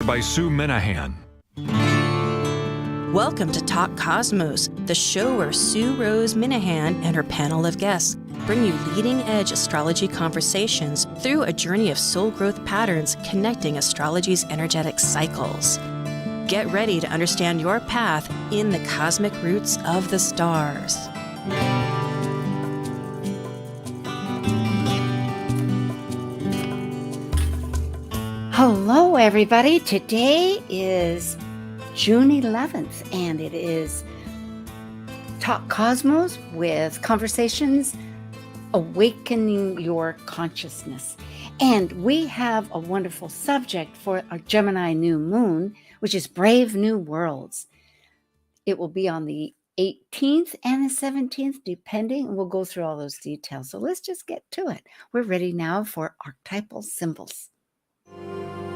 by Sue Minahan. Welcome to Talk Cosmos, the show where Sue Rose Minahan and her panel of guests bring you leading-edge astrology conversations through a journey of soul growth patterns connecting astrology's energetic cycles. Get ready to understand your path in the cosmic roots of the stars. Hello, everybody. Today is June 11th, and it is Talk Cosmos with conversations awakening your consciousness. And we have a wonderful subject for our GEMINI New Moon, which is Brave New Worlds. It will be on the 18th and the 17th, depending, and we'll go through all those details. So let's just get to it. We're ready now for Archetypal Symbols.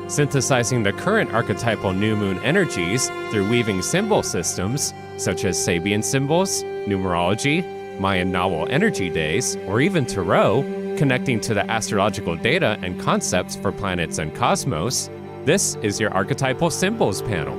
Synthesizing the current archetypal new moon energies through weaving symbol systems such as Sabian Symbols, numerology, Mayan Nawal energy days, or even tarot, connecting to the astrological data and concepts for planets and cosmos, this is your Archetypal Symbols panel.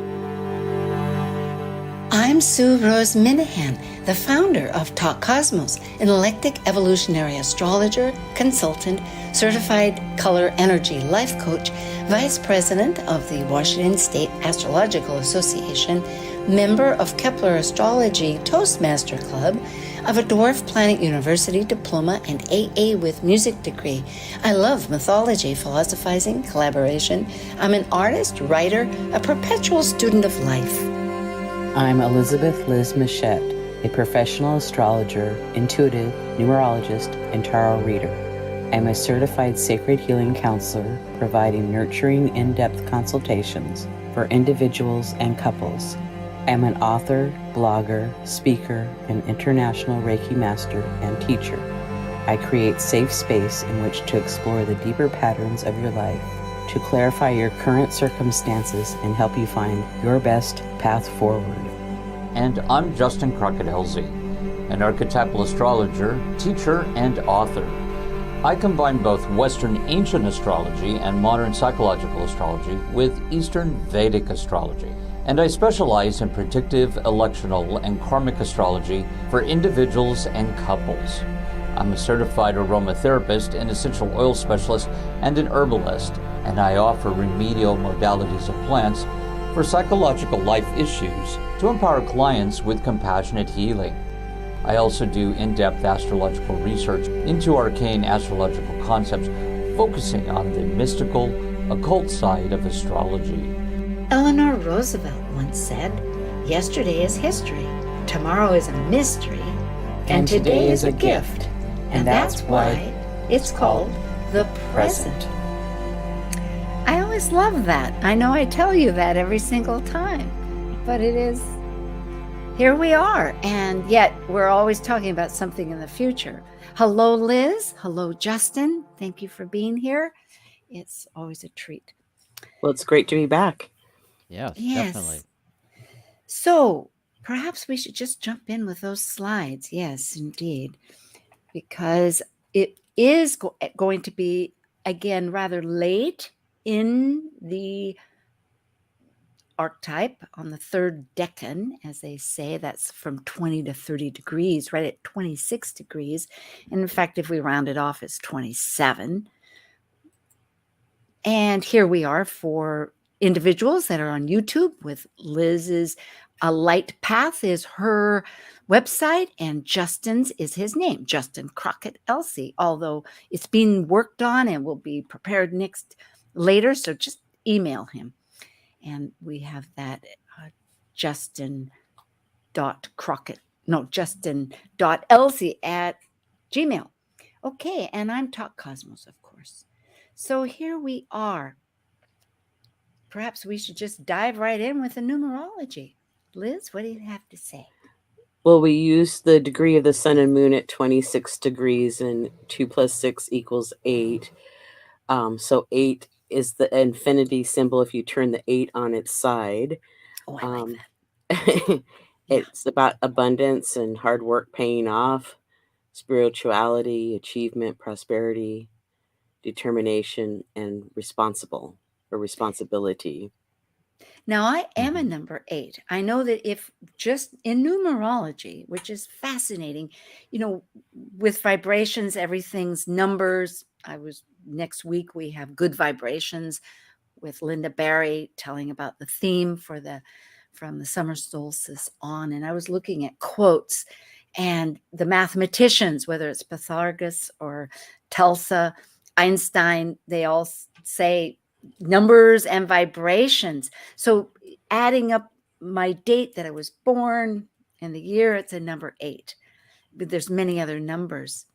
I'm Sue Rose Minahan, the founder of Talk Cosmos, an eclectic evolutionary astrologer, consultant, certified color energy life coach, vice president of the Washington State Astrological Association, member of Kepler Astrology Toastmaster Club, of a Dwarf Planet University diploma and AA with music degree. I love mythology, philosophizing, collaboration. I'm an artist, writer, a perpetual student of life. I'm Elizabeth Liz Machette, a professional astrologer, intuitive, numerologist, and tarot reader. I'm a certified sacred healing counselor, providing nurturing, in-depth consultations for individuals and couples. I'm an author, blogger, speaker, and international Reiki master and teacher. I create safe space in which to explore the deeper patterns of your life, to clarify your current circumstances and help you find your best path forward. And I'm Justin Crockett-Elsie, an archetypal astrologer, teacher, and author. I combine both Western ancient astrology and modern psychological astrology with Eastern Vedic astrology. And I specialize in predictive, electional, and karmic astrology for individuals and couples. I'm a certified aromatherapist, an essential oil specialist, and an herbalist, and I offer remedial modalities of plants for psychological life issues to empower clients with compassionate healing. I also do in-depth astrological research into arcane astrological concepts, focusing on the mystical, occult side of astrology. Eleanor Roosevelt once said, "Yesterday is history, tomorrow is a mystery, and today is a gift." And that's why it's called the present. I always love that. I know I tell you that every single time, but it is, here we are, and yet we're always talking about something in the future. Hello, Liz. Hello, Justin. Thank you for being here. It's always a treat. Well, it's great to be back. Yes, Yes. definitely. So perhaps we should just jump in with those slides. Yes, indeed, because it is going to be, again, rather late in the archetype on the third decan, as they say. That's from 20 to 30 degrees, right at 26 degrees. And in fact, if we round it off, it's 27. And here we are for individuals that are on YouTube with Liz's A Light Path is her website, and Justin's is his name, Justin Crockett-Elsie, although it's being worked on and will be prepared later, so just email him. And we have that justin.elsie@gmail. Okay, and I'm Talk Cosmos, of course. So here we are. Perhaps we should just dive right in with the numerology. Liz, what do you have to say? Well, we use the degree of the sun and moon at 26 degrees, and 2 plus 6 equals 8. So 8 is the infinity symbol if you turn the 8 on its side. Oh, I like that. It's about abundance and hard work paying off, spirituality, achievement, prosperity, determination, and responsibility. Now, I am a Mhm. number 8. I know that if just in numerology, which is fascinating, with vibrations, everything's numbers. Next week, we have good vibrations with Linda Barry telling about the theme from the summer solstice on. And I was looking at quotes, and the mathematicians, whether it's Pythagoras or Tulsa, Einstein, they all say numbers and vibrations. So adding up my date that I was born and the year, it's a number 8. But there's many other numbers.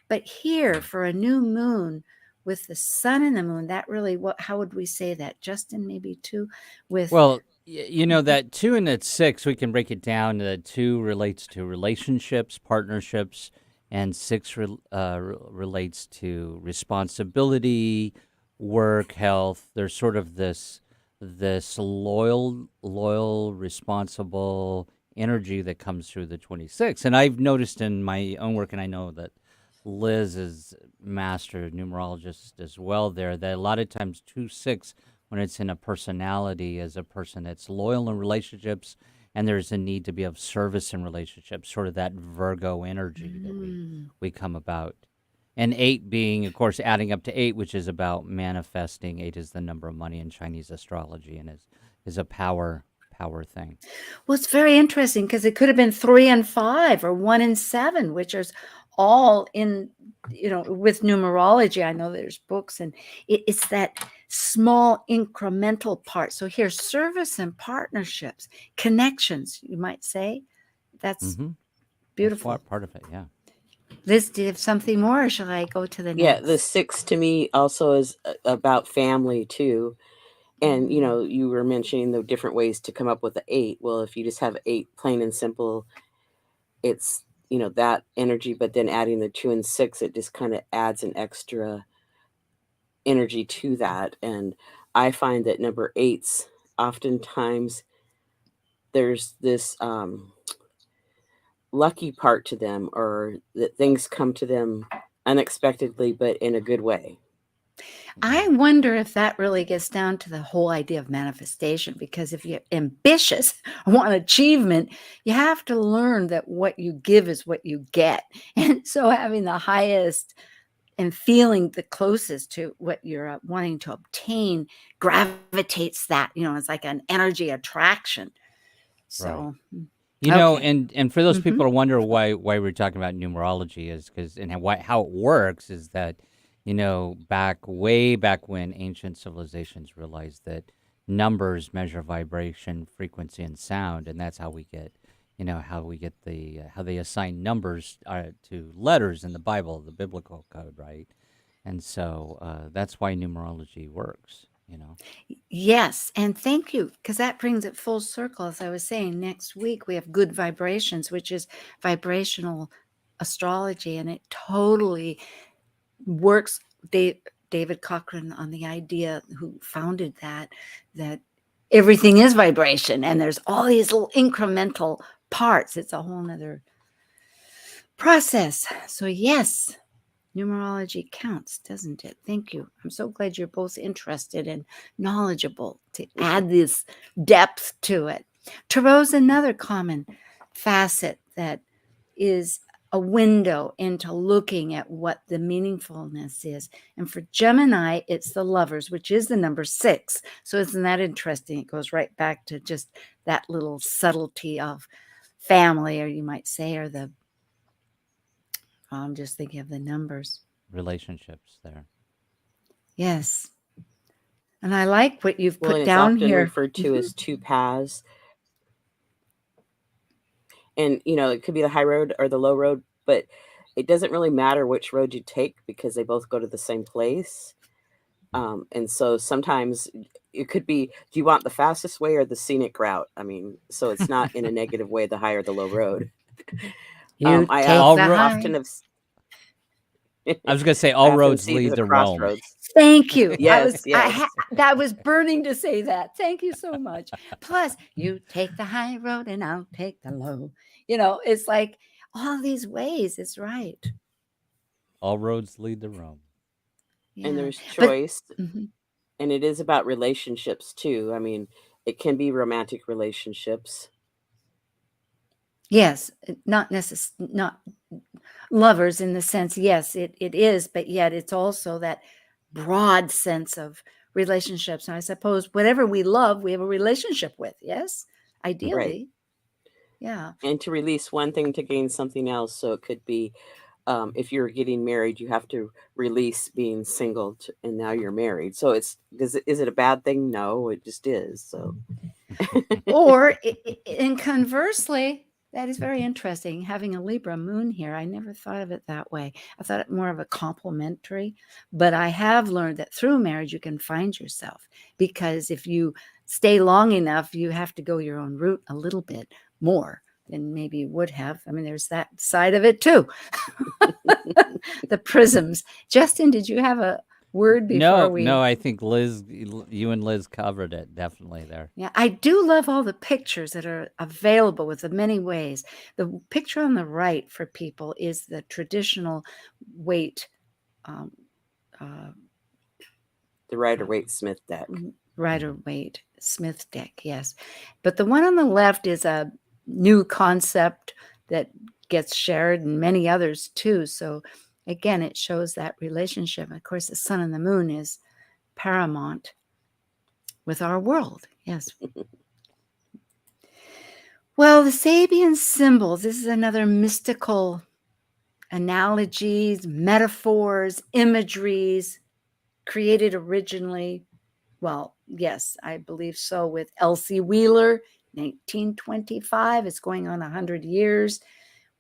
But here for a new moon with the sun and the moon, that really, how would we say that? Justin, maybe too, with Well, that 2 and that 6, we can break it down. That 2 relates to relationships, partnerships, and 6 relates to responsibility, work, health. There's sort of this loyal, responsible energy that comes through the 26. And I've noticed in my own work, and I know that Liz is master numerologist as well there, that a lot of times 2-6, when it's in a personality, as a person that's loyal in relationships, and there's a need to be of service in relationships, sort of that Virgo energy that we come about. And 8 being, of course, adding up to 8, which is about manifesting. 8 is the number of money in Chinese astrology, and is a power thing. Well, it's very interesting because it could have been 3 and 5 or 1 and 7, which is all in, with numerology. I know there's books, and it's that small incremental part. So here's service and partnerships, connections, you might say. That's That's beautiful. part of it, yeah. Liz, do you have something more, or shall I go to the next? Yeah, the 6 to me also is about family too. And you were mentioning the different ways to come up with the 8. Well, if you just have 8 plain and simple, it's that energy, but then adding the 2 and 6, it just kind of adds an extra energy to that. And I find that number 8s, oftentimes there's this lucky part to them, or that things come to them unexpectedly, but in a good way. I wonder if that really gets down to the whole idea of manifestation, because if you're ambitious, want achievement, you have to learn that what you give is what you get. And so having the highest and feeling the closest to what you're wanting to obtain gravitates that, it's like an energy attraction. So, okay. And for those people who wonder why we're talking about numerology is because, and how it works is that, way back when ancient civilizations realized that numbers measure vibration, frequency, and sound, and that's how we get, how they assign numbers to letters in the Bible, the biblical code, right? And so that's why numerology works. Yes, and thank you, because that brings it full circle. As I was saying, next week we have good vibrations, which is vibrational astrology, and it totally works. David Cochrane, on the idea, who founded that everything is vibration, and there's all these little incremental parts. It's a whole nother process. So yes, numerology counts, doesn't it? Thank you. I'm so glad you're both interested and knowledgeable to add this depth to it. Tarot's another common facet that is a window into looking at what the meaningfulness is. And for Gemini, it's the Lovers, which is the number 6. So isn't that interesting? It goes right back to just that little subtlety of family, or you might say, or I'm just thinking of the numbers. Relationships there. Yes. And I like what you've put and down it's often here. referred to as 2 paths. And, it could be the high road or the low road, but it doesn't really matter which road you take because they both go to the same place. And so sometimes it could be, do you want the fastest way or the scenic route? I mean, so it's not in a negative way, the high or the low road. You I take the often high. have. I was going to say all roads lead to Rome. Crossroads. Thank you. Yes, that was burning to say that. Thank you so much. Plus, you take the high road and I'll take the low. It's like all these ways. It's right. All roads lead to Rome. Yeah. And there's choice. Mhm. And it is about relationships too. I mean, It can be romantic relationships. Yes, not lovers in the sense, yes, it is, but yet it's also that broad sense of relationships. And I suppose whatever we love, we have a relationship with, yes? Ideally. Yeah. And to release one thing to gain something else. So it could be if you're getting married, you have to release being single, and now you're married. So is it a bad thing? No, it just is. So, Or, and conversely, that is very interesting. Having a Libra moon here, I never thought of it that way. I thought it more of a complementary, but I have learned that through marriage, you can find yourself, because if you stay long enough, you have to go your own route a little bit more than maybe you would have. I mean, there's that side of it too. The prisms. Justin, did you have a word before we? No, I think Liz, you and Liz covered it definitely there. Yeah, I do love all the pictures that are available with the many ways. The picture on the right for people is the traditional weight, the Rider-Waite-Smith deck. Rider-Waite-Smith deck, yes. But the one on the left is a new concept that gets shared, and many others too. So again, it shows that relationship. Of course, the sun and the moon is paramount with our world. Yes. Well, the Sabian symbols, this is another mystical analogies, metaphors, imageries created originally. Well, yes, I believe so, with Elsie Wheeler, 1925. It's going on 100 years.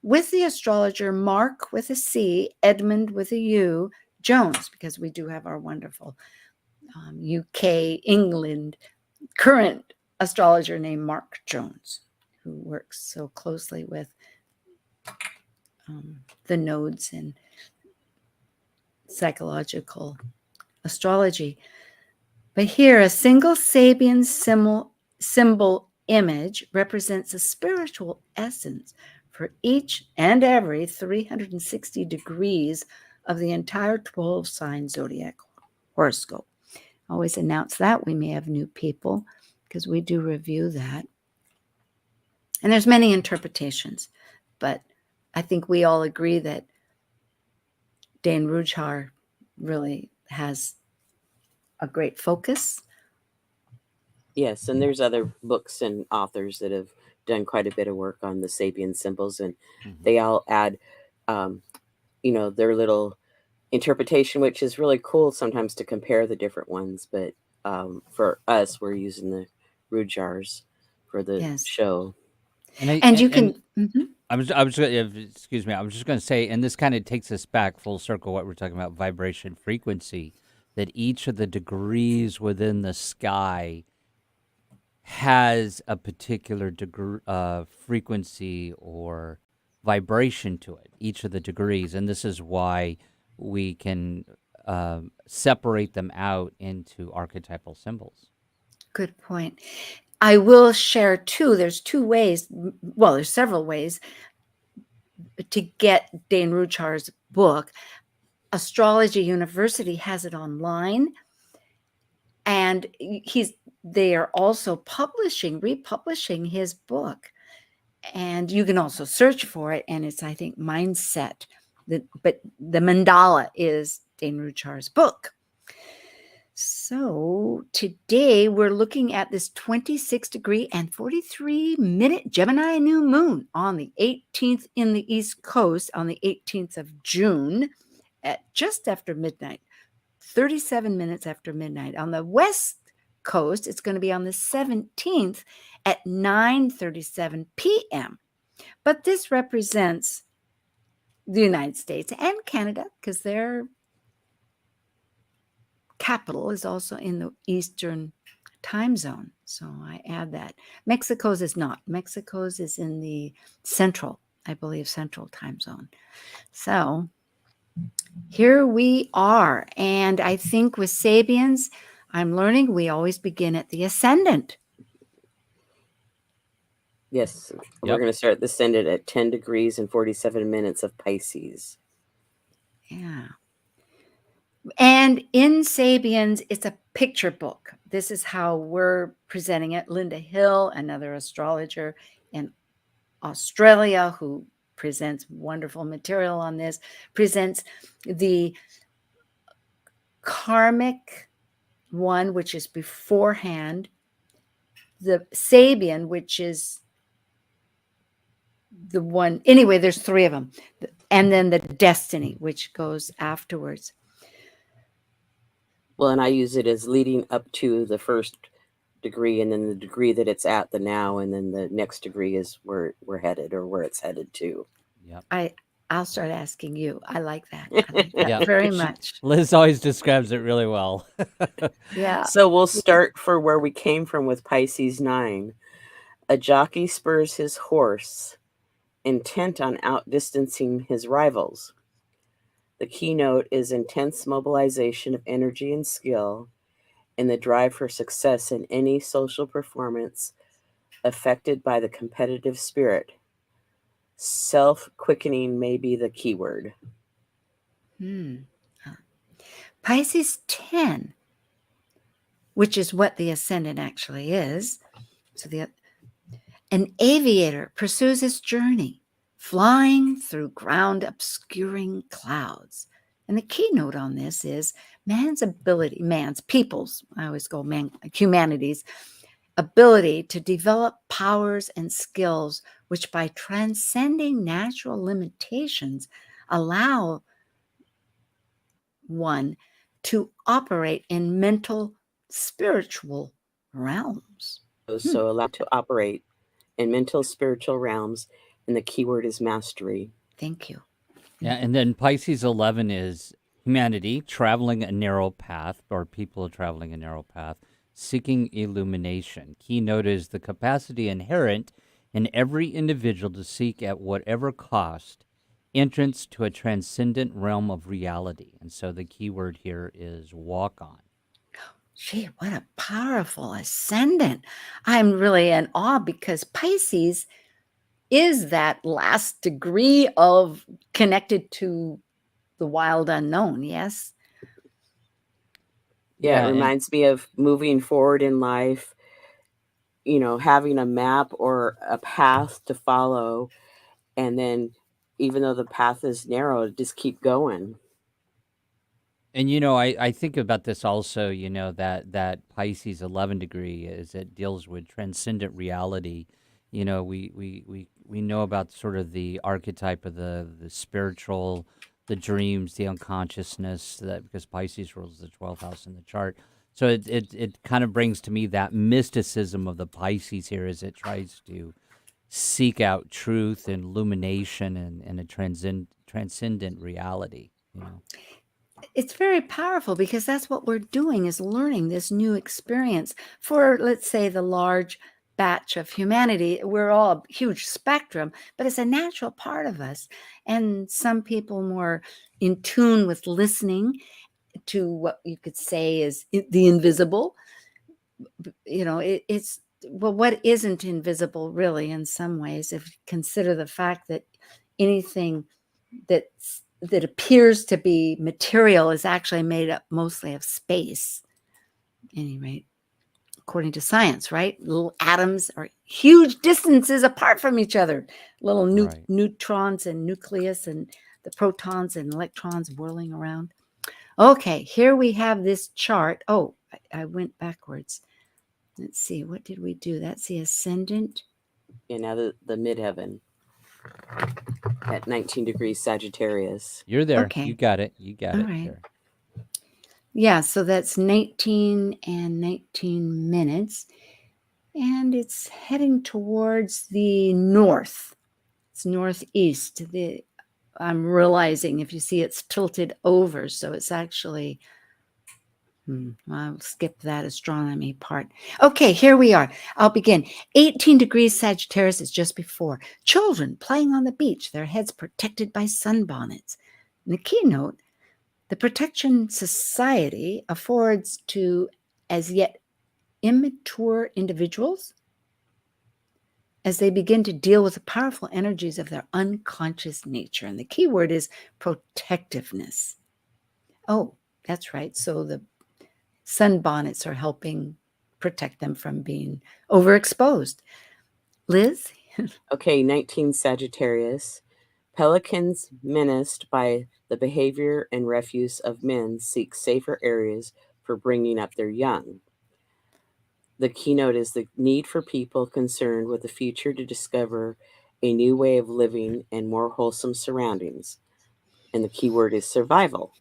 With the astrologer Mark with a C, Edmund with a U, Jones, because we do have our wonderful UK, England, current astrologer named Mark Jones, who works so closely with the nodes and psychological astrology. But here, a single Sabian symbol image represents a spiritual essence for each and every 360 degrees of the entire 12-sign zodiac horoscope. Always announce that. We may have new people because we do review that. And there's many interpretations, but I think we all agree that Dane Rudhyar really has a great focus. Yes, and there's other books and authors that have done quite a bit of work on the Sabian symbols, and they all add, their little interpretation, which is really cool sometimes to compare the different ones. But for us, we're using the Rudhyars for the show. Excuse me. I was just going to say, and this kind of takes us back full circle. What we're talking about, vibration, frequency. That each of the degrees within the sky has a particular frequency or vibration to it. Each of the degrees, and this is why we can separate them out into archetypal symbols. Good point. I will share too, there's two ways, well, there's several ways to get Dane Rudhyar's book. Astrology University has it online, and they are also republishing his book. And you can also search for it, and it's, I think, Mindset. But the mandala is Dane Rudhyar's book. So today we're looking at this 26-degree and 43-minute Gemini New Moon on the 18th in the East Coast on the 18th of June at just after midnight, 37 minutes after midnight. On the West Coast, it's going to be on the 17th at 9:37 p.m. But this represents the United States and Canada because their capital is also in the Eastern time zone. So I add that. Mexico's is not. Mexico's is in the Central, I believe, Central time zone. So here we are. And I think with Sabians, I'm learning we always begin at the ascendant. Yes. We're going to start the ascendant at 10 degrees and 47 minutes of Pisces. Yeah. And in Sabians, it's a picture book. This is how we're presenting it. Linda Hill, another astrologer in Australia who presents wonderful material on this, presents the karmic one, which is beforehand, the Sabian, which is the one, anyway, there's 3 of them, and then the destiny, which goes afterwards. Well, and I use it as leading up to the first degree, and then the degree that it's at the now, and then the next degree is where we're headed, or where it's headed to. Yep. I'll start asking you. I like that. I like that Yeah. very much. Liz always describes it really well. Yeah. So we'll start for where we came from with Pisces 9. A jockey spurs his horse, intent on outdistancing his rivals. The keynote is intense mobilization of energy and skill in the drive for success in any social performance affected by the competitive spirit. Self-quickening may be the key word. Pisces 10, which is what the ascendant actually is. So an aviator pursues his journey, flying through ground obscuring clouds. And the keynote on this is people's, I always go humanity's ability to develop powers and skills which by transcending natural limitations allow one to operate in mental, spiritual realms. So allowed to operate in mental, spiritual realms, and the keyword is mastery. Thank you. Yeah, and then Pisces 11 is humanity traveling a narrow path, or people traveling a narrow path, seeking illumination. Keynote is the capacity inherent in every individual to seek at whatever cost entrance to a transcendent realm of reality. And so the key word here is walk on. Gee, what a powerful ascendant. I'm really in awe because Pisces is that last degree of connected to the wild unknown, yes? Yeah, it reminds me of moving forward in life, having a map or a path to follow, and then even though the path is narrow, just keep going. And, I think about this also, that Pisces 11 degree is it deals with transcendent reality. We know about sort of the archetype of the spiritual, the dreams, the unconsciousness, because Pisces rules the 12th house in the chart. So it kind of brings to me that mysticism of the Pisces here as it tries to seek out truth and illumination and a transcendent reality, It's very powerful because that's what we're doing, is learning this new experience for, let's say, the large batch of humanity. We're all a huge spectrum, but it's a natural part of us. And some people more in tune with listening to what you could say is the invisible. It's what isn't invisible really in some ways, if you consider the fact that anything that appears to be material is actually made up mostly of space. At any rate, according to science, right? Little atoms are huge distances apart from each other. Little neutrons and nucleus and the protons and electrons whirling around. Okay, here we have this chart. Oh, I went backwards. Let's see, what did we do? That's the ascendant. Yeah, now the midheaven at 19 degrees Sagittarius. You're there. Okay. You got it. You got All it. right. There. Yeah, so that's 19 and 19 minutes. And it's heading towards the north. It's northeast. I'm realizing, if you see, it's tilted over. So it's actually, I'll skip that astronomy part. Okay, here we are. I'll begin. 18 degrees Sagittarius is just before. Children playing on the beach, their heads protected by sunbonnets. And the keynote, the protection society affords to as yet immature individuals as they begin to deal with the powerful energies of their unconscious nature. And the key word is protectiveness. Oh, that's right. So the sunbonnets are helping protect them from being overexposed. Liz? Okay, 19 Sagittarius. Pelicans menaced by the behavior and refuse of men seek safer areas for bringing up their young. The keynote is the need for people concerned with the future to discover a new way of living and more wholesome surroundings. And the key word is survival.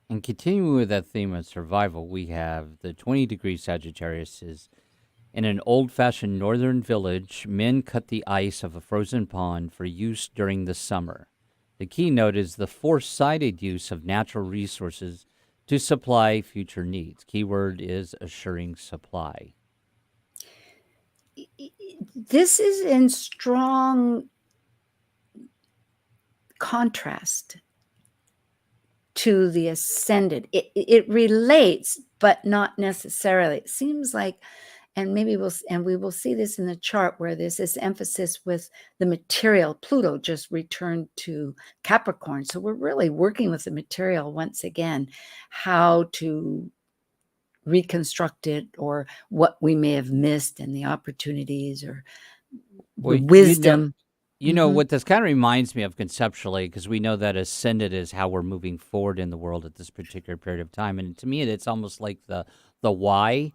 And continuing with that theme of survival, we have the 20-degree Sagittarius is in an old-fashioned northern village, men cut the ice of a frozen pond for use during the summer. The keynote is the foresighted use of natural resources to supply future needs. Keyword is assuring supply. This is in strong contrast to the ascended. It relates, but not necessarily. It seems like, and we will see this in the chart where there's this emphasis with the material. Pluto just returned to Capricorn. So we're really working with the material once again, how to reconstruct it, or what we may have missed, and the opportunities, or Well, the wisdom. You know what this kind of reminds me of conceptually, because we know that ascended is how we're moving forward in the world at this particular period of time. And to me, it's almost like the why,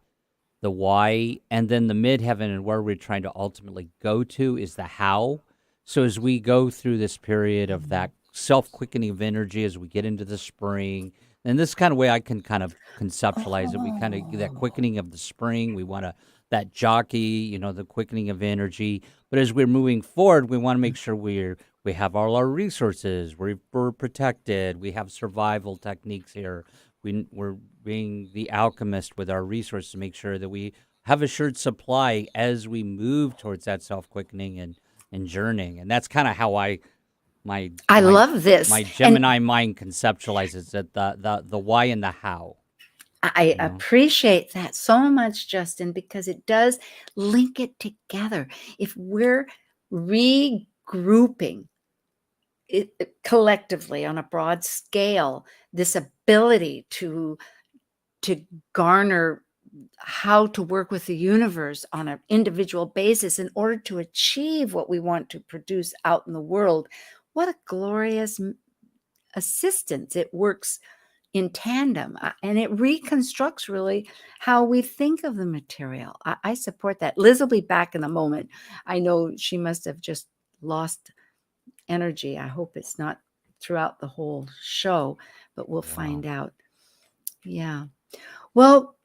and then the midheaven, and where we're trying to ultimately go to is the how. So as we go through this period of that self-quickening of energy, as we get into the spring, and this kind of way I can kind of conceptualize it. We kind of that quickening of the spring. We want to that jockey, the quickening of energy. But as we're moving forward, we want to make sure we have all our resources. We're protected. We have survival techniques here. We're being the alchemist with our resources to make sure that we have assured supply as we move towards that self-quickening and journeying. And that's kind of how I love this. My Gemini mind conceptualizes that the why and the how. I appreciate that so much, Justin, because it does link it together. If we're regrouping it collectively on a broad scale, this ability to garner how to work with the universe on an individual basis in order to achieve what we want to produce out in the world, what a glorious assistance. It works in tandem, and it reconstructs really how we think of the material. I support that. Liz will be back in a moment. I know she must have just lost energy. I hope it's not throughout the whole show, but we'll find out. Yeah. Well,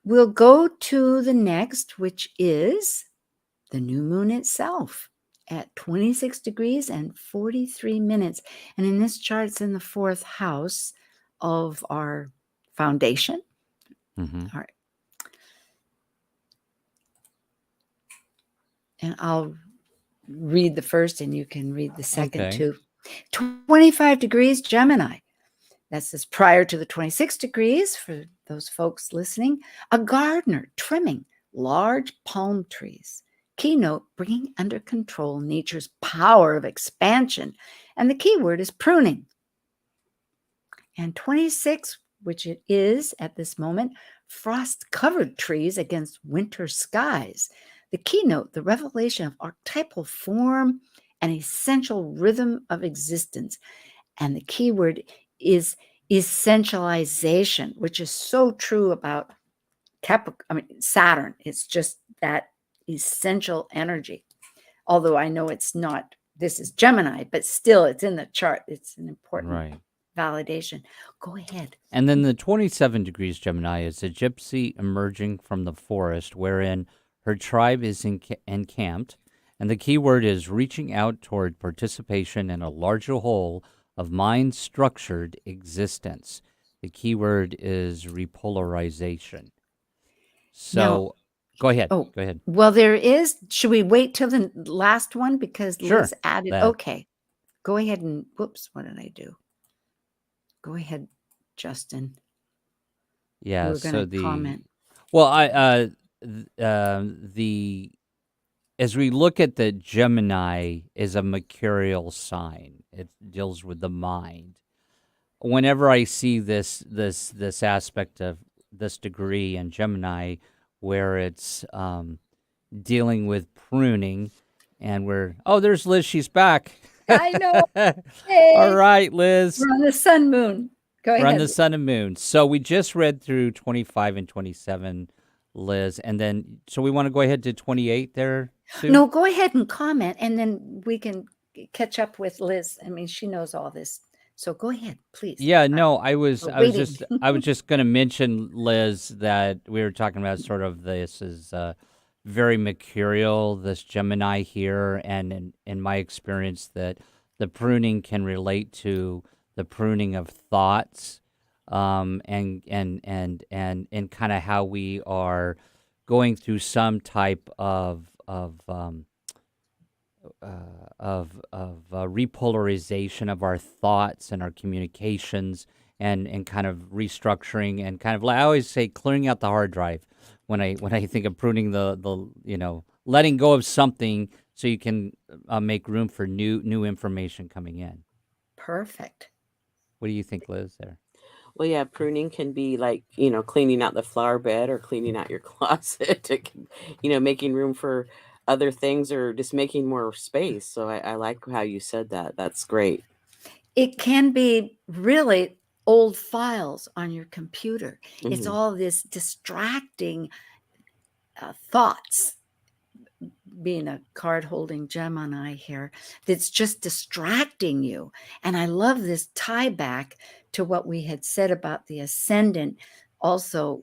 we'll go to the next, which is the new moon itself at 26 degrees and 43 minutes. And in this chart, it's in the 4th house of our foundation. Mm-hmm. All right. And I'll read the first and you can read the second too. 25 degrees Gemini. That's just prior to the 26 degrees for those folks listening. A gardener trimming large palm trees. Keynote, bringing under control nature's power of expansion. And the key word is pruning. And 26, which it is at this moment, frost-covered trees against winter skies. The keynote, the revelation of archetypal form and essential rhythm of existence. And the key word is essentialization, which is so true about Saturn. It's just that essential energy. Although I know it's not, this is Gemini, but still it's in the chart. It's an important validation. Go ahead. And then the 27 degrees Gemini is a gypsy emerging from the forest wherein her tribe is encamped. And the key word is reaching out toward participation in a larger whole of mind-structured existence. The key word is repolarization. So now, go ahead. Oh, go ahead. Well, should we wait till the last one? Because Liz added, okay. Go ahead and, whoops, what did I do? Go ahead, Justin. Yeah, you were going to comment. Well, as we look at the Gemini is a mercurial sign. It deals with the mind. whenever I see this aspect of this degree in Gemini, where it's dealing with pruning, and there's Liz, she's back. I know. All Hey, right, Liz. we're on the sun moon. Go We're on ahead. the sun and moon. So we just read through 25 and 27, Liz, and then so we want to go ahead to 28 there, Sue? No, go ahead and comment, and then we can catch up with Liz. I mean, she knows all this. So go ahead, please. Yeah, no, I was waiting. just going to mention, Liz, that we were talking about sort of this is very mercurial, this Gemini here, and in my experience that the pruning can relate to the pruning of thoughts, and kind of how we are going through some type of repolarization of our thoughts and our communications, and kind of restructuring, and kind of, like I always say, clearing out the hard drive when I think of pruning the letting go of something so you can make room for new information coming in. Perfect. What do you think, Liz, there? Well, yeah, pruning can be like, cleaning out the flower bed or cleaning out your closet. It can, making room for other things or just making more space. So I like how you said that. That's great. It can be really old files on your computer. It's Mhm. all this distracting thoughts, being a card holding Gemini here, that's just distracting you. And I love this tie back to what we had said about the ascendant also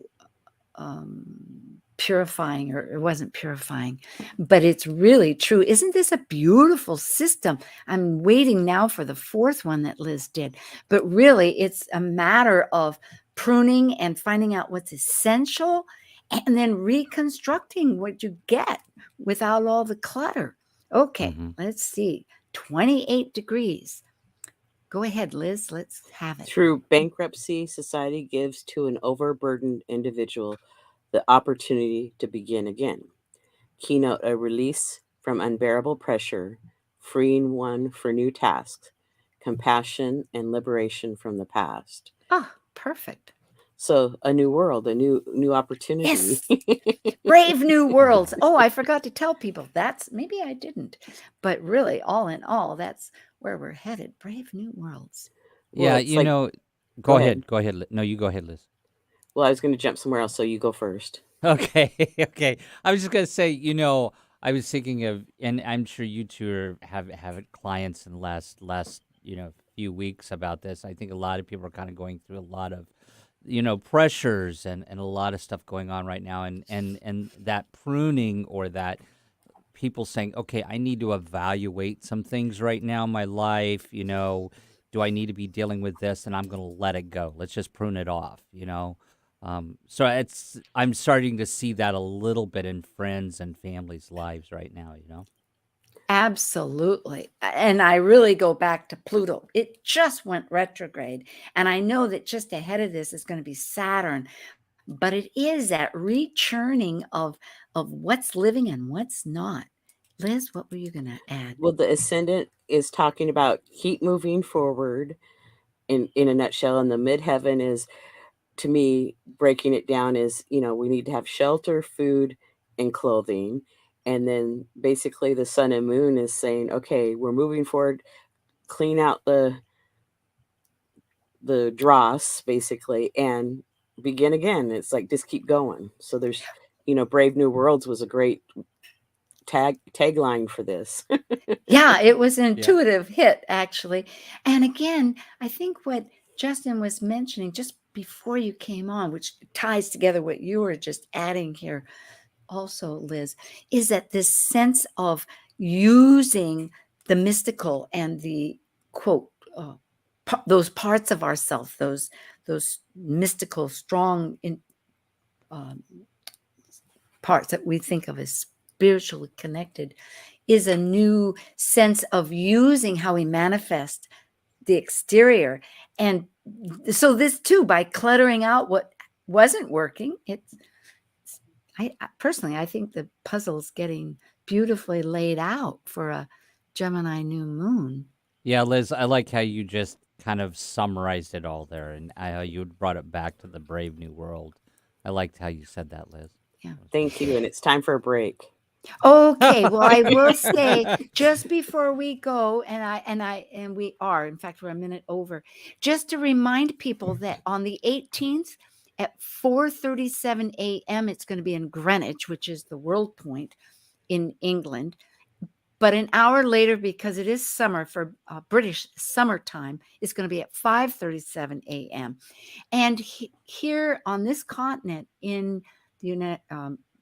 purifying, or it wasn't purifying, but it's really true. Isn't this a beautiful system? I'm waiting now for the fourth one that Liz did, but really it's a matter of pruning and finding out what's essential and then reconstructing what you get without all the clutter. Okay, let's see. 28 degrees. Go ahead, Liz. Let's have it. Through bankruptcy, society gives to an overburdened individual the opportunity to begin again. Keynote a release from unbearable pressure, freeing one for new tasks, compassion, and liberation from the past. Ah, perfect. So a new world, a new opportunity. Yes. Brave new worlds. Oh, I forgot to tell people maybe I didn't, but really, all in all, that's where we're headed. Brave new worlds. Well, Yeah, it's go ahead. Go ahead. No, you go ahead, Liz. Well, I was going to jump somewhere else, so you go first. Okay, okay. I was just gonna say, I was thinking of, and I'm sure you two have clients in the last few weeks about this. I think a lot of people are kind of going through a lot of pressures and a lot of stuff going on right now, and that pruning, or that people saying, okay, I need to evaluate some things right now in my life. Do I need to be dealing with this, and I'm going to let it go. Let's just prune it off. So I'm starting to see that a little bit in friends and families' lives right now. Absolutely. And I really go back to Pluto. It just went retrograde. And I know that just ahead of this is going to be Saturn, but it is that rechurning of what's living and what's not. Liz, what were you going to add? Well, the ascendant is talking about keep moving forward in a nutshell, and the midheaven is, to me, breaking it down is, we need to have shelter, food, and clothing. And then basically the sun and moon is saying, okay, we're moving forward, clean out the dross, basically, and begin again. It's like, just keep going. So there's, Brave New Worlds was a great tagline for this. Yeah, it was an intuitive hit, actually. And again, I think what Justin was mentioning just before you came on, which ties together what you were just adding here also, Liz, is that this sense of using the mystical and the quote, those parts of ourselves, those mystical, strong parts that we think of as spiritually connected, is a new sense of using how we manifest the exterior. And so this too, by cluttering out what wasn't working, I personally, I think the puzzle's getting beautifully laid out for a Gemini new moon. Yeah, Liz, I like how you just kind of summarized it all there, and you brought it back to the Brave New World. I liked how you said that, Liz. Yeah. Thank you. And it's time for a break. Okay, well, I will say just before we go, and we are, in fact, we're a minute over, just to remind people that on the 18th at 4:37 a.m., it's going to be in Greenwich, which is the world point in England. But an hour later, because it is summer for British summertime, it's going to be at 5:37 a.m. And here on this continent in the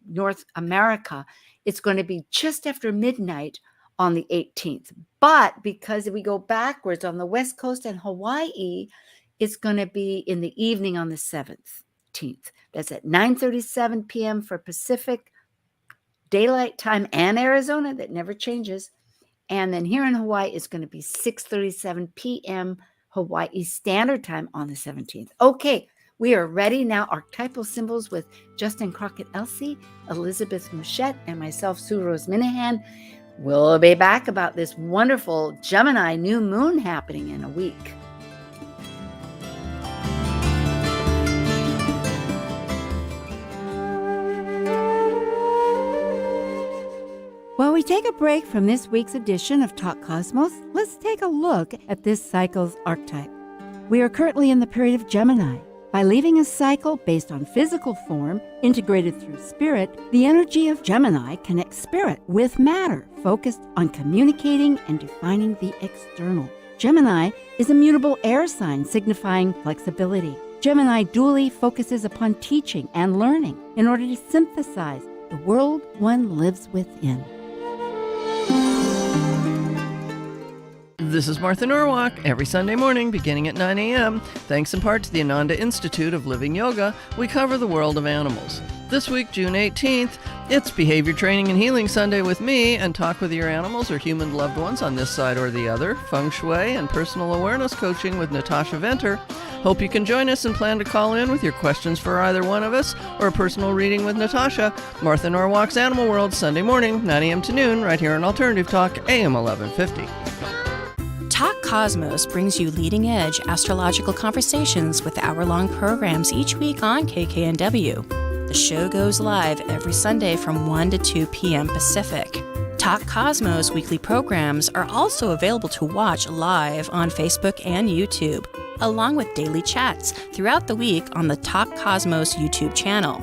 North America, it's going to be just after midnight on the 18th. But because if we go backwards on the West Coast and Hawaii, it's going to be in the evening on the 17th. That's at 9:37 p.m. for Pacific Daylight Time and Arizona. That never changes. And then here in Hawaii, it's going to be 6:37 p.m. Hawaii Standard Time on the 17th. Okay, we are ready now. Archetypal Symbols with Justin Crockett-Elsie, Elizabeth Mouchette, and myself, Sue Minahan. We'll be back about this wonderful Gemini new moon happening in a week. While we take a break from this week's edition of Talk Cosmos, let's take a look at this cycle's archetype. We are currently in the period of Gemini. By leaving a cycle based on physical form, integrated through spirit, the energy of Gemini connects spirit with matter, focused on communicating and defining the external. Gemini is a mutable air sign signifying flexibility. Gemini dually focuses upon teaching and learning in order to synthesize the world one lives within. This is Martha Norwalk, every Sunday morning beginning at 9 a.m. Thanks in part to the Ananda Institute of Living Yoga, we cover the world of animals. This week, June 18th, it's Behavior Training and Healing Sunday with me, and talk with your animals or human loved ones on this side or the other, feng shui and personal awareness coaching with Natasha Venter. Hope you can join us and plan to call in with your questions for either one of us or a personal reading with Natasha. Martha Norwalk's Animal World, Sunday morning, 9 a.m. to noon, right here on Alternative Talk, AM 1150. Talk Cosmos brings you leading-edge astrological conversations with hour-long programs each week on KKNW. The show goes live every Sunday from 1 to 2 p.m. Pacific. Talk Cosmos weekly programs are also available to watch live on Facebook and YouTube, along with daily chats throughout the week on the Talk Cosmos YouTube channel.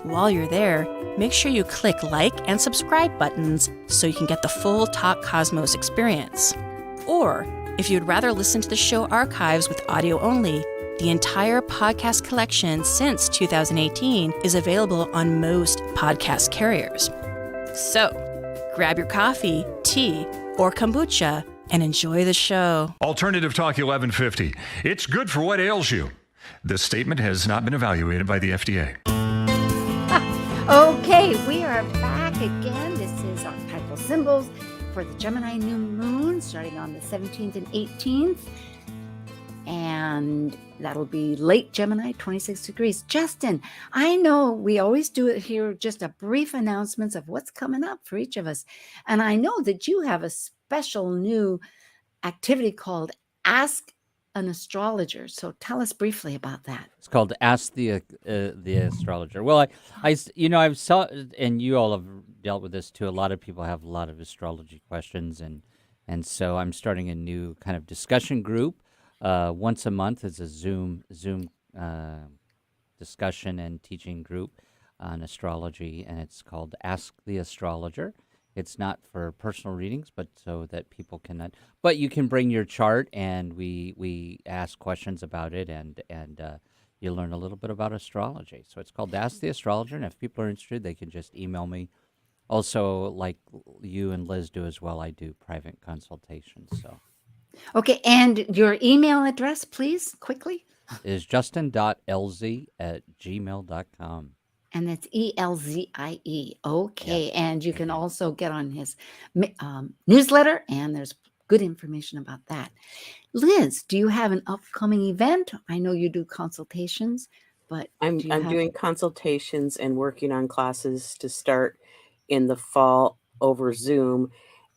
While you're there, make sure you click like and subscribe buttons so you can get the full Talk Cosmos experience. Or, if you'd rather listen to the show archives with audio only, the entire podcast collection since 2018 is available on most podcast carriers. So, grab your coffee, tea, or kombucha and enjoy the show. Alternative Talk 1150. It's good for what ails you. This statement has not been evaluated by the FDA. Okay, we are back again. This is Archetypal Symbols for the Gemini New Moon, starting on the 17th and 18th. And that'll be late Gemini, 26 degrees. Justin, I know we always do it here, just a brief announcements of what's coming up for each of us. And I know that you have a special new activity called Ask an Astrologer. So tell us briefly about that. It's called Ask the Astrologer. Well, I've saw, and you all have dealt with this too. A lot of people have a lot of astrology questions, and so I'm starting a new kind of discussion group. Once a month is a Zoom discussion and teaching group on astrology, and it's called Ask the Astrologer. It's not for personal readings, but so that people can. But you can bring your chart, and we ask questions about it, and you learn a little bit about astrology. So it's called Ask the Astrologer, and if people are interested, they can just email me. Also, like you and Liz do as well, I do private consultations. So. Okay, and your email address, please, quickly. Is justin.elzie@gmail.com. And that's ELZIE. Okay, yes. And you can also get on his newsletter, and there's good information about that. Liz, do you have an upcoming event? I know you do consultations, but I'm doing consultations and working on classes to start in the fall over Zoom,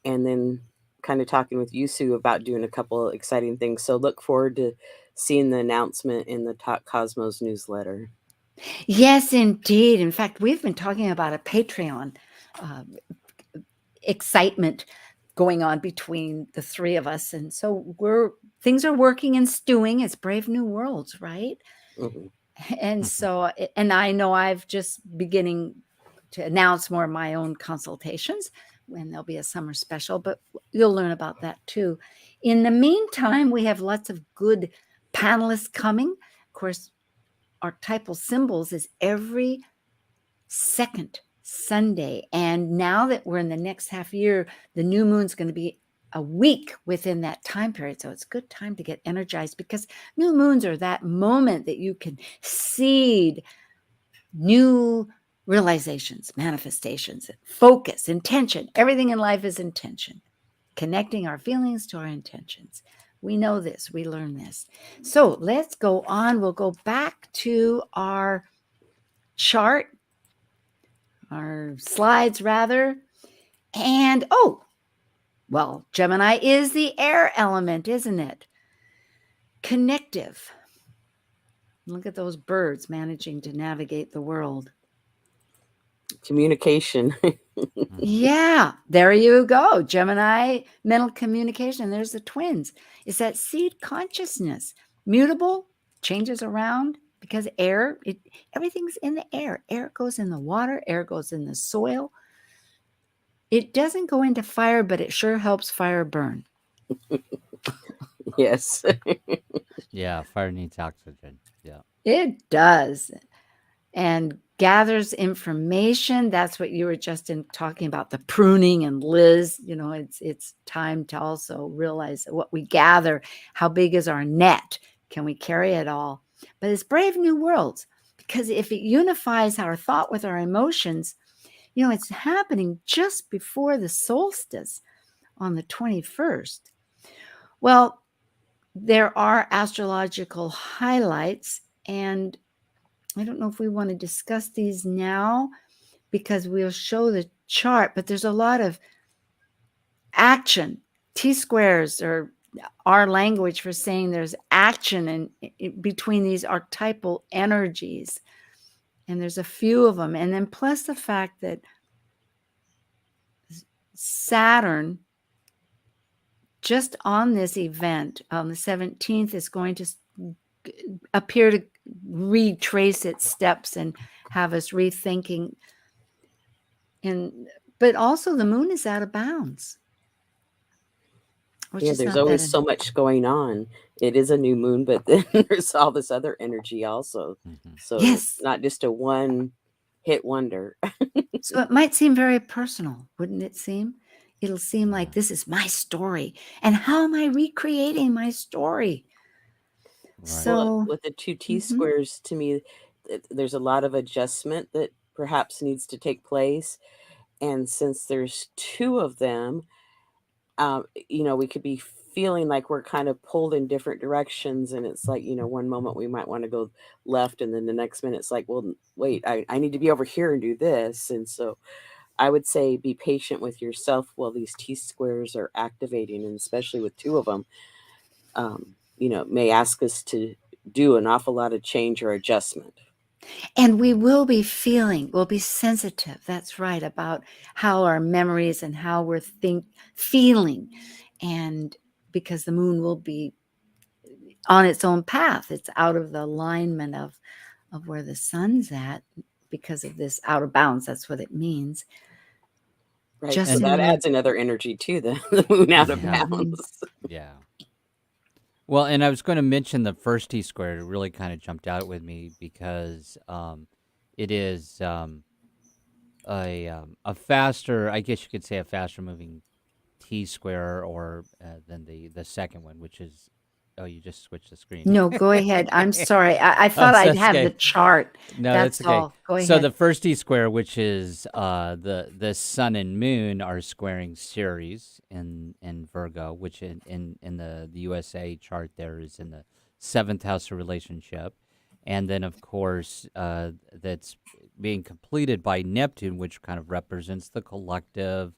and then kind of talking with you, Sue, about doing a couple exciting things. So look forward to seeing the announcement in the Talk Cosmos newsletter. Yes, indeed. In fact, we've been talking about a Patreon uh, excitement going on between the three of us. And so things are working and stewing. It's Brave New Worlds, right? Mhm. And so, and I know I've just beginning to announce more of my own consultations when there'll be a summer special, but you'll learn about that too. In the meantime, we have lots of good panelists coming. Of course, Archetypal Symbols is every second Sunday. And now that we're in the next half year, the new moon's going to be a week within that time period. So it's a good time to get energized, because new moons are that moment that you can seed new realizations, manifestations, focus, intention. Everything in life is intention, connecting our feelings to our intentions. We know this, we learn this. So let's go on. We'll go back to our chart, our slides rather. And well, Gemini is the air element, isn't it? Connective. Look at those birds managing to navigate the world. Communication. Yeah, there you go. Gemini, mental communication. There's the twins. It's that seed consciousness. Mutable, changes around, because air, everything's in the air. Air goes in the water, air goes in the soil. It doesn't go into fire, but it sure helps fire burn. Yes. Yeah, fire needs oxygen. Yeah. It does. And gathers information. That's what you were just talking about, the pruning. And Liz, it's time to also realize what we gather. How big is our net? Can we carry it all? But it's Brave New Worlds, because if it unifies our thought with our emotions, it's happening just before the solstice on the 21st. Well, there are astrological highlights, and I don't know if we want to discuss these now, because we'll show the chart, but there's a lot of action. T-squares are our language for saying there's action in between these archetypal energies. And there's a few of them. And then plus the fact that Saturn, just on this event on the 17th, is going to appear to retrace its steps and have us rethinking. But also the moon is out of bounds. Yeah, there's always so much going on. It is a new moon, but then there's all this other energy also. So it's not just a one-hit wonder. So it might seem very personal, wouldn't it seem? It'll seem like this is my story. And how am I recreating my story? Right. So with the two T-squares, to me, there's a lot of adjustment that perhaps needs to take place. And since there's two of them, we could be feeling like we're kind of pulled in different directions. And it's like, one moment we might want to go left, and then the next minute it's like, well, wait, I need to be over here and do this. And so I would say be patient with yourself while these T-squares are activating, and especially with two of them, may ask us to do an awful lot of change or adjustment. And we will be we'll be sensitive. That's right, about how our memories and how we're feeling. And because the moon will be on its own path, it's out of the alignment of where the sun's at, because of this out of bounds. That's what it means. Right. So that adds another energy to the moon out of bounds. Yeah. Well, and I was going to mention the first T-square. It really kind of jumped out with me because it is a faster, I guess you could say, a faster moving T-square, or than the second one, which is, you just switched the screen. No, go ahead. I'm sorry. I thought I'd have the chart. No, that's okay. all. Go ahead. So the first T-square, which is the sun and moon, are squaring Ceres in Virgo, which in the USA chart there is in the 7th house of relationship. And then, of course, that's being completed by Neptune, which kind of represents the collective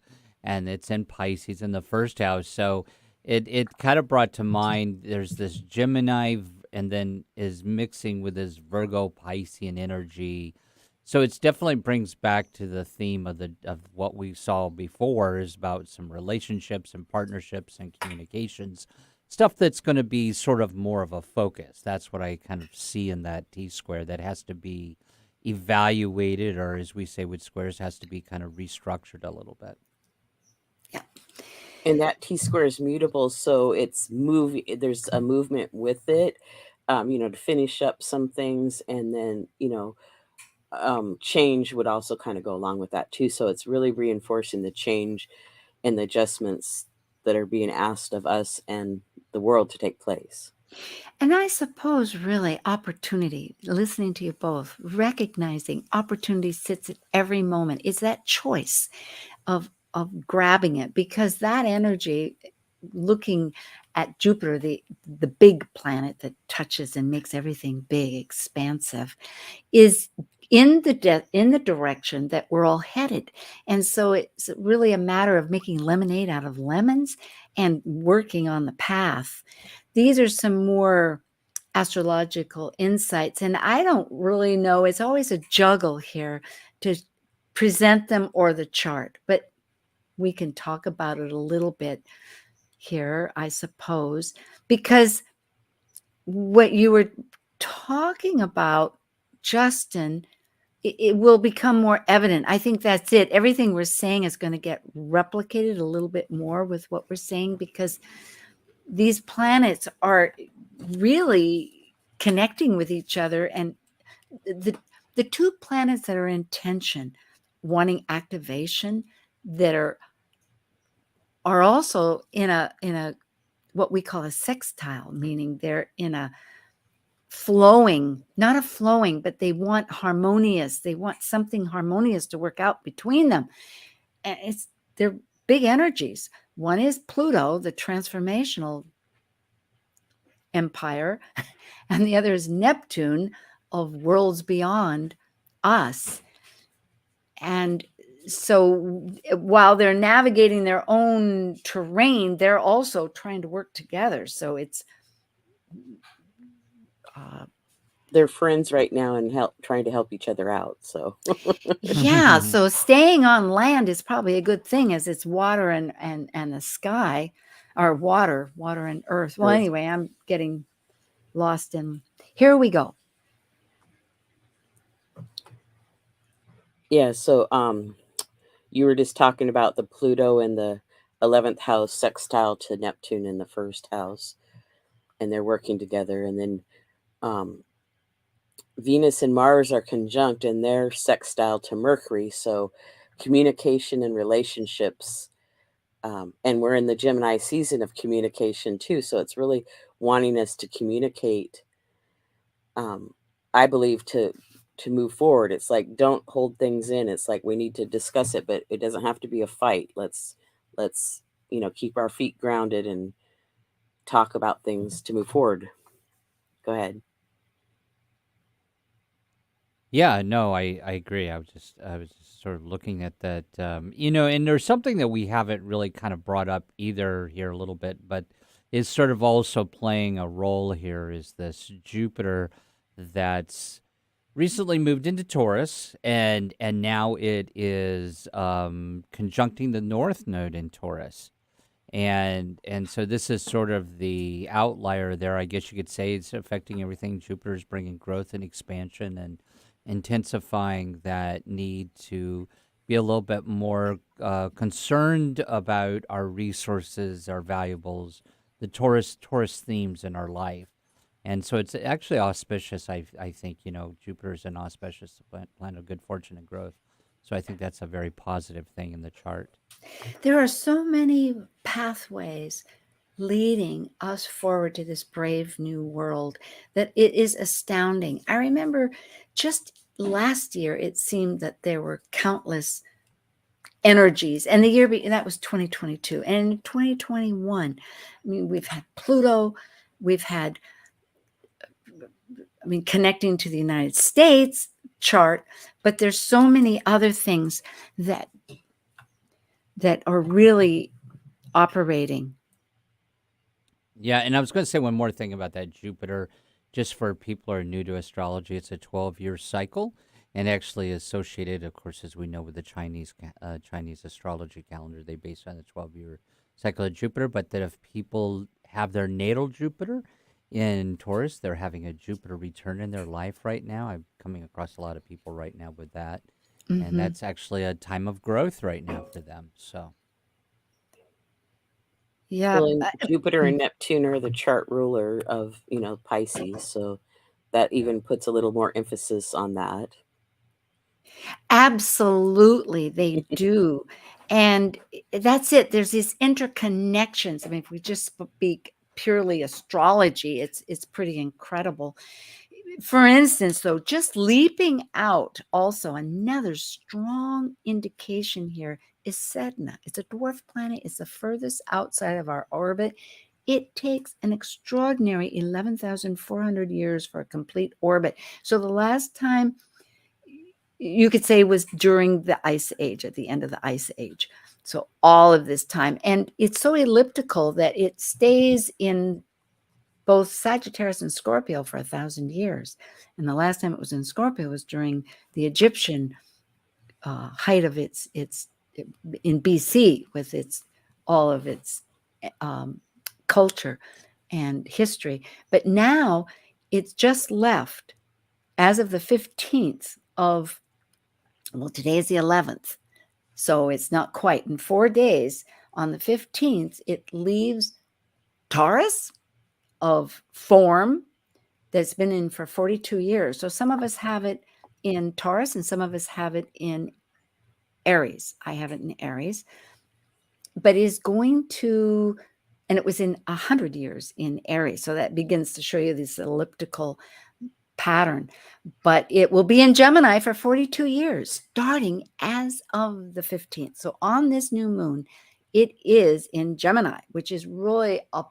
and it's in Pisces in the first house. So it kind of brought to mind there's this Gemini and then is mixing with this Virgo Piscean energy. So it's definitely brings back to the theme of what we saw before is about some relationships and partnerships and communications, stuff that's going to be sort of more of a focus. That's what I kind of see in that T square that has to be evaluated, or as we say with squares, has to be kind of restructured a little bit. Yeah. And that T square is mutable, so it's there's a movement with it, to finish up some things, and then, change would also kind of go along with that too. So it's really reinforcing the change and the adjustments that are being asked of us and the world to take place. And I suppose really opportunity, listening to you both, recognizing opportunity sits at every moment, is that choice of grabbing it, because that energy, looking at Jupiter, the big planet that touches and makes everything big, expansive, is in the direction that we're all headed. And so it's really a matter of making lemonade out of lemons and working on the path. These are some more astrological insights, and I don't really know. It's always a juggle here to present them or the chart, but we can talk about it a little bit here, I suppose, because what you were talking about, Justin, it will become more evident. I think that's it. Everything we're saying is going to get replicated a little bit more with what we're saying, because these planets are really connecting with each other. And the two planets that are in tension, wanting activation, that are also in a what we call a sextile, meaning they're in a flowing, not a flowing, but they want harmonious. They want something harmonious to work out between them. And they're big energies. One is Pluto, the transformational empire, and the other is Neptune, of worlds beyond us. And so while they're navigating their own terrain, they're also trying to work together. So it's they're friends right now and trying to help each other out. So yeah, so staying on land is probably a good thing, as it's water and the sky, or water and earth. Well, anyway, I'm getting lost in. Here we go. Yeah, so you were just talking about the Pluto in the 11th house sextile to Neptune in the first house, and they're working together. And then Venus and Mars are conjunct, and they're sextile to Mercury. So communication and relationships, and we're in the Gemini season of communication too. So it's really wanting us to communicate, I believe, to move forward. It's like, don't hold things in. It's like we need to discuss it, but it doesn't have to be a fight. Let's keep our feet grounded and talk about things to move forward. Go ahead. Yeah, no, I agree. I was just sort of looking at that, and there's something that we haven't really kind of brought up either here a little bit, but is sort of also playing a role here, is this Jupiter that's recently moved into Taurus, and now it is conjuncting the North Node in Taurus. And so this is sort of the outlier there. I guess you could say it's affecting everything. Jupiter's bringing growth and expansion and intensifying that need to be a little bit more concerned about our resources, our valuables, the Taurus themes in our life. And so it's actually auspicious. I think, Jupiter's an auspicious planet of good fortune and growth. So I think that's a very positive thing in the chart. There are so many pathways leading us forward to this brave new world that it is astounding. I remember just last year, it seemed that there were countless energies, and the year that was 2022. And in 2021, we've had Pluto, we've had, connecting to the United States chart, but there's so many other things that that are really operating. Yeah, and I was going to say one more thing about that Jupiter, just for people who are new to astrology. It's a 12-year cycle, and actually associated, of course, as we know, with the Chinese astrology calendar. They base it on the 12-year cycle of Jupiter. But that if people have their natal Jupiter in Taurus, they're having a Jupiter return in their life right now. I'm coming across a lot of people right now with that, and Mhm. that's actually a time of growth right now for them. So. Yeah. Well, and Jupiter and Neptune are the chart ruler of, Pisces, so that even puts a little more emphasis on that. Absolutely, they do. And that's it. There's these interconnections. I mean, if we just speak purely astrology, it's pretty incredible. For instance, though, just leaping out, also another strong indication here is Sedna. It's a dwarf planet. It's the furthest outside of our orbit. It takes an extraordinary 11,400 years for a complete orbit. So the last time you could say was during the Ice Age, at the end of the Ice Age. So all of this time. And it's so elliptical that it stays in both Sagittarius and Scorpio for 1,000 years. And the last time it was in Scorpio was during the Egyptian height of its in BC, with all of its culture and history. But now it's just left as of the 15th of, well, today is the 11th. So it's not quite in 4 days. On the 15th, it leaves Taurus of form that's been in for 42 years. So some of us have it in Taurus and some of us have it in Aries. I have it in Aries, but is going to, and it was in 100 years in Aries. So that begins to show you this elliptical pattern, but it will be in Gemini for 42 years, starting as of the 15th. So on this new moon, it is in Gemini, which is really a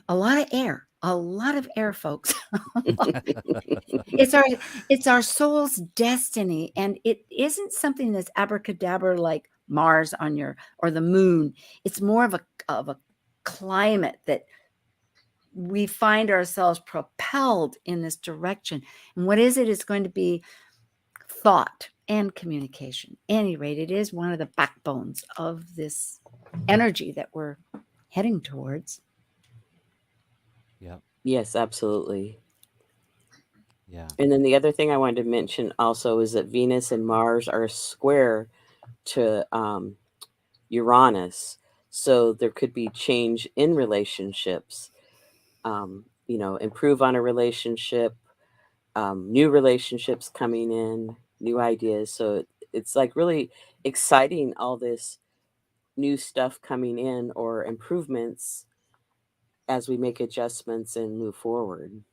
lot of air, folks. It's our soul's destiny, and it isn't something that's abracadabra like Mars on your, or the moon. It's more of a climate that we find ourselves propelled in this direction. And what is it? It's going to be thought and communication. At any rate, it is one of the backbones of this energy that we're heading towards. Yep. Yes, absolutely. Yeah. And then the other thing I wanted to mention also is that Venus and Mars are square to Uranus. So there could be change in relationships, improve on a relationship, new relationships coming in, new ideas. So it's like really exciting, all this new stuff coming in or improvements as we make adjustments and move forward.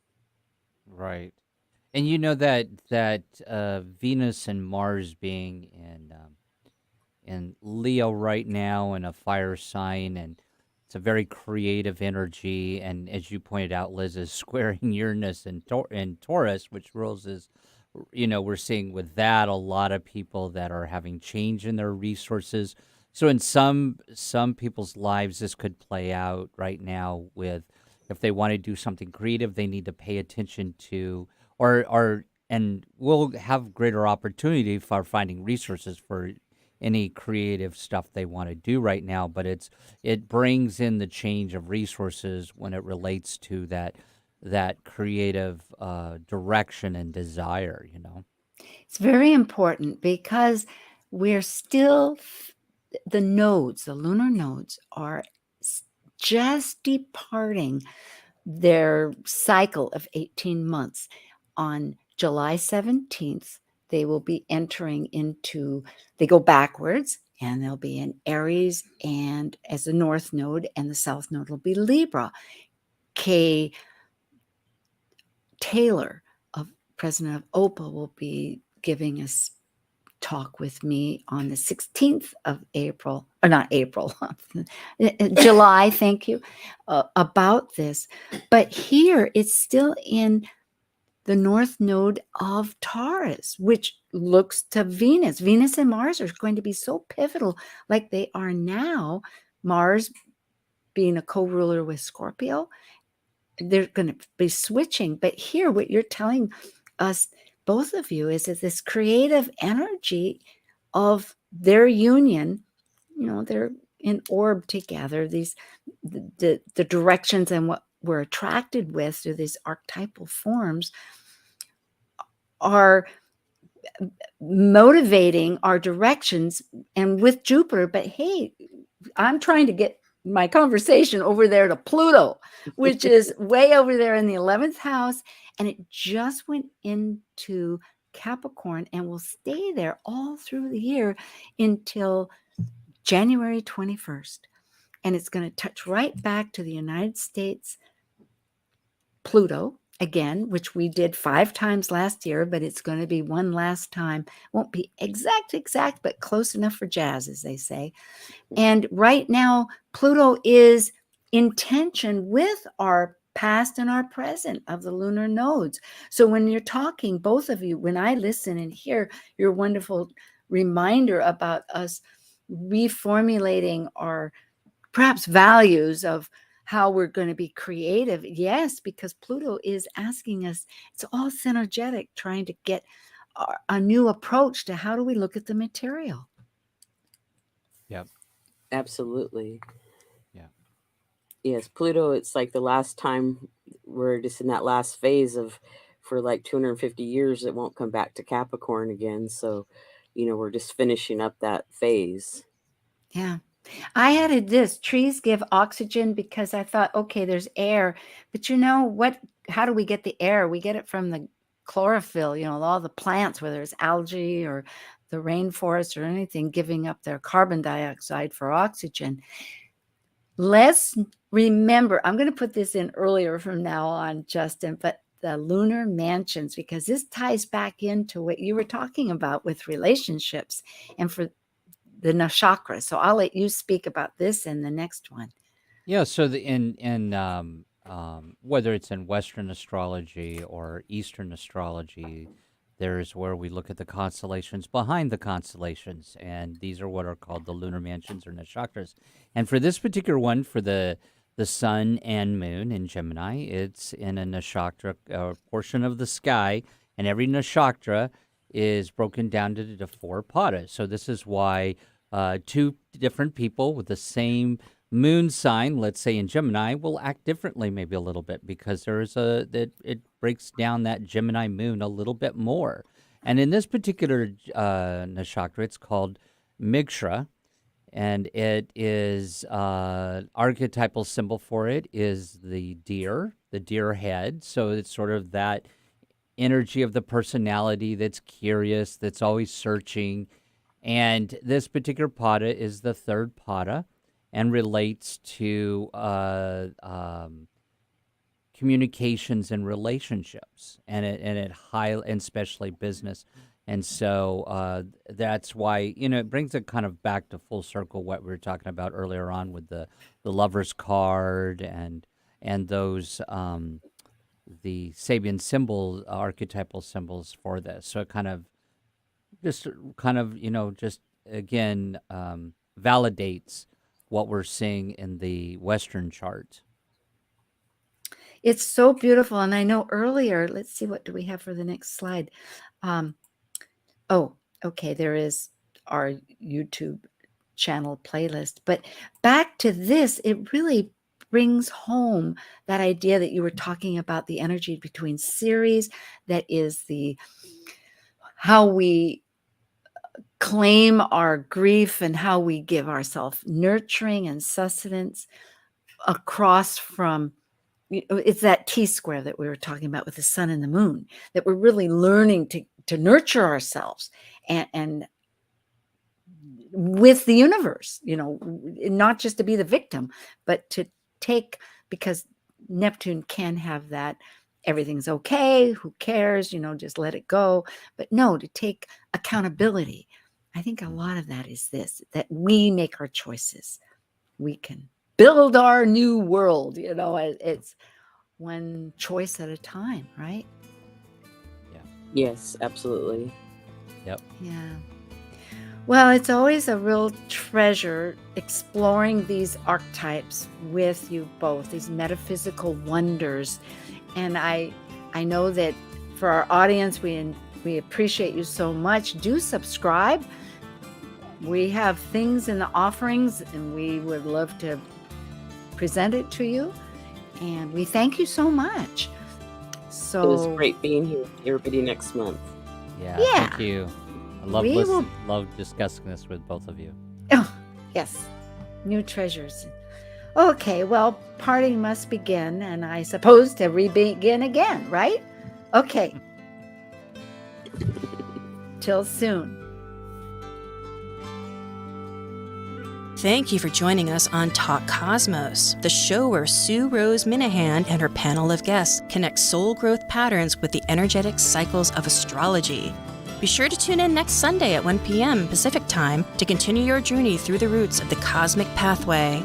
Right. And you know that Venus and Mars being in Leo right now, in a fire sign, and it's a very creative energy. And as you pointed out, Liz is squaring Uranus and Taurus, which rules is, we're seeing with that a lot of people that are having change in their resources. So in some people's lives, this could play out right now with, if they want to do something creative, they need to pay attention to, and we'll have greater opportunity for finding resources for any creative stuff they want to do right now. But it brings in the change of resources when it relates to that creative direction and desire. It's very important because we're still, the lunar nodes are just departing their cycle of 18 months. On July 17th, they will be entering into, they go backwards, and they'll be in Aries and as the north node, and the south node will be Libra. Kay Taylor, president of OPA, will be giving us talk with me on the 16th of April, or not April, July, thank you, about this. But here it's still in the north node of Taurus, which looks to Venus. Venus and Mars are going to be so pivotal like they are now. Mars being a co-ruler with Scorpio, they're going to be switching. But here, what you're telling us, both of you, is that this creative energy of their union, they're in orb together, the directions and what we're attracted with through these archetypal forms are motivating our directions and with Jupiter. But hey, I'm trying to get my conversation over there to Pluto, which is way over there in the 11th house. And it just went into Capricorn and will stay there all through the year until January 21st. And it's going to touch right back to the United States Pluto again, which we did 5 times last year, but it's going to be one last time. Won't be exact, but close enough for jazz, as they say. And right now, Pluto is in tension with our past and our present of the lunar nodes. So when you're talking, both of you, when I listen and hear your wonderful reminder about us reformulating our perhaps values of how we're going to be creative. Yes, because Pluto is asking us, it's all synergetic, trying to get a new approach to how do we look at the material. Yep. Absolutely. Yeah. Yes, Pluto, it's like the last time we're just in that last phase of, for like 250 years, it won't come back to Capricorn again. So, we're just finishing up that phase. Yeah. I added this, trees give oxygen, because I thought, okay, there's air, but how do we get the air? We get it from the chlorophyll, all the plants, whether it's algae or the rainforest or anything, giving up their carbon dioxide for oxygen. Let's remember, I'm going to put this in earlier from now on, Justin, but the lunar mansions, because this ties back into what you were talking about with relationships and for the nakshatra. So I'll let you speak about this in the next one. Yeah. So whether it's in Western astrology or Eastern astrology, there's where we look at the constellations behind the constellations, and these are what are called the lunar mansions or nakshatras. And for this particular one, for the sun and moon in Gemini, it's in a nakshatra portion of the sky, and every nakshatra is broken down into the 4 padas. So this is why 2 different people with the same moon sign, let's say in Gemini, will act differently maybe a little bit, because it breaks down that Gemini moon a little bit more. And in this particular nakshatra, it's called Migshra, and it is archetypal symbol for it is the deer head. So it's sort of that energy of the personality that's curious, that's always searching. And this particular pada is the 3rd pada and relates to communications and relationships, and especially business. And so that's why, it brings it kind of back to full circle what we were talking about earlier on with the Lover's card and those the Sabian symbol, archetypal symbols for this. So it just again validates what we're seeing in the Western chart. It's so beautiful. And I know earlier, let's see, what do we have for the next slide? Okay, there is our YouTube channel playlist. But back to this, it really brings home that idea that you were talking about, the energy between series, that is how we claim our grief and how we give ourselves nurturing and sustenance across from, it's that T-square that we were talking about with the sun and the moon, that we're really learning to nurture ourselves and with the universe, not just to be the victim, but to take, because Neptune can have that, everything's okay, who cares, just let it go. But no, to take accountability. I think a lot of that is this, that we make our choices. We can build our new world, it's one choice at a time, right? Yes, absolutely. Yep. Yeah. Well, it's always a real treasure exploring these archetypes with you both, these metaphysical wonders. And I know that for our audience, we appreciate you so much. Do subscribe. We have things in the offerings, and we would love to present it to you. And we thank you so much. So It was great being here with everybody next month. Yeah. Yeah. Thank you. I love discussing this with both of you. Oh, yes, new treasures. Okay, well, parting must begin, and I suppose to begin again, right? Okay. Till soon. Thank you for joining us on Talk Cosmos, the show where Sue Minahan and her panel of guests connect soul growth patterns with the energetic cycles of astrology. Be sure to tune in next Sunday at 1 p.m. Pacific Time to continue your journey through the roots of the cosmic pathway.